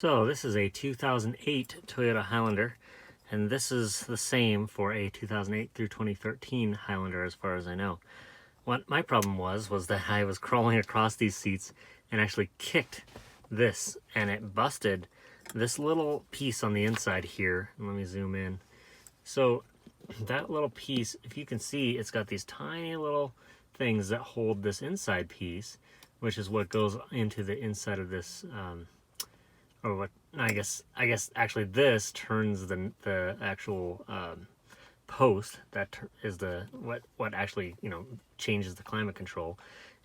So this is a 2008 Toyota Highlander, and this is the same for a 2008 through 2013 Highlander as far as I know. What my problem was that I was crawling across these seats and actually kicked this, and it busted this little piece on the inside here. Let me zoom in. So that little piece, if you can see, it's got these tiny little things that hold this inside piece, which is what goes into the inside of this or what I guess actually this turns the actual post that is the what actually changes the climate control,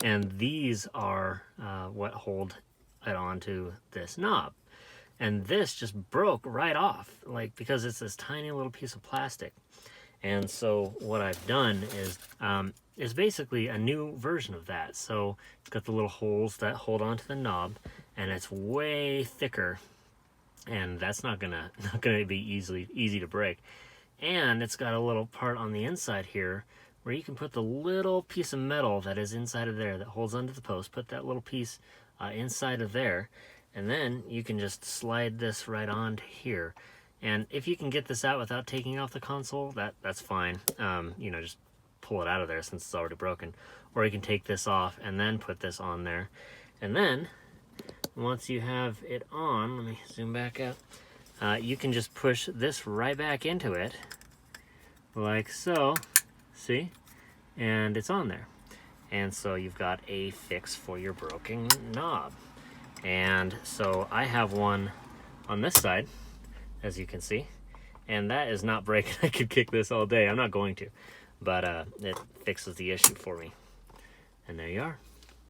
and these are what hold it onto this knob, and this just broke right off, like, because it's this tiny little piece of plastic. And so what I've done is basically a new version of that. So it's got the little holes that hold onto the knob, and it's way thicker, and that's not gonna be easy to break. And it's got a little part on the inside here where you can put the little piece of metal that is inside of there that holds onto the post. Put that little piece inside of there, and then you can just slide this right onto here. And if you can get this out without taking off the console, that's fine. Just pull it out of there since it's already broken. Or you can take this off and then put this on there. And then, once you have it on, let me zoom back out, you can just push this right back into it, like so, see? And it's on there. And so you've got a fix for your broken knob. And so I have one on this side, as you can see, and that is not breaking. I could kick this all day. I'm not going to, but it fixes the issue for me. And there you are.